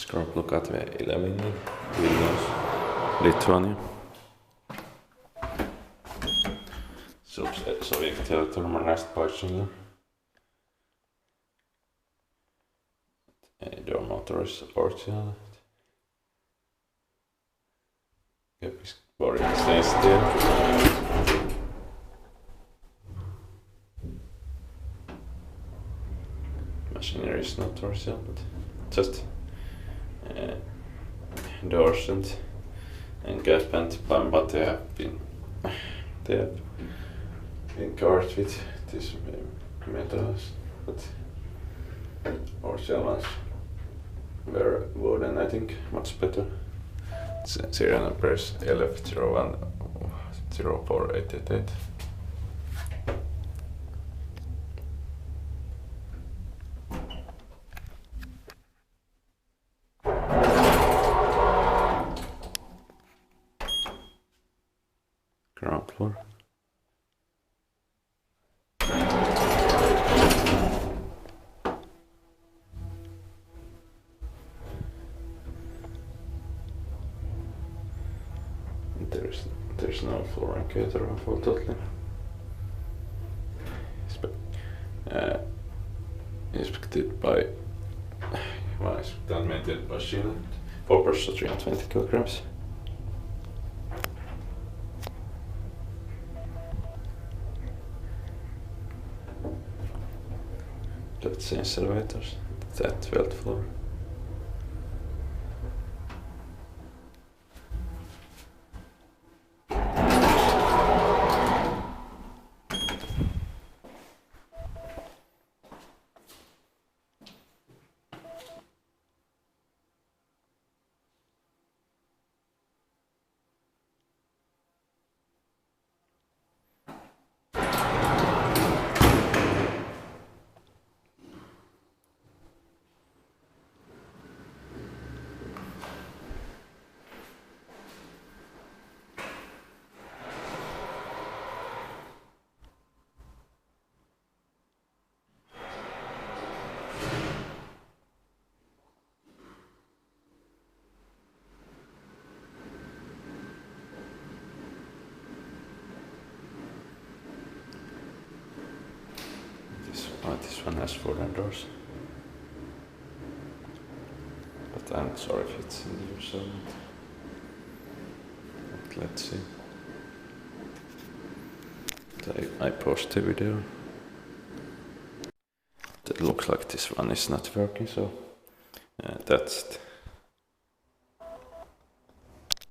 Skroblų gatvė 11, Vilnius, Lithuania. Sovietic territory modernized by Schindler. Door motors original. Boring stays still. Machinery is not original, but just doors and gas vent, but they have been covered with these metals, but original ones were wooden, I think, much better. Serial number is LF01 04888. Ground floor. There's no floor indicator unfortunately. Inspected by maintained by Schindler. 4 persons, 320 kilograms. Let's see elevators. That 12th floor. This one has 4 doors, but I'm not sure if it's in use or not. But let's see. I paused the video. It looks like this one is not working, so that's it.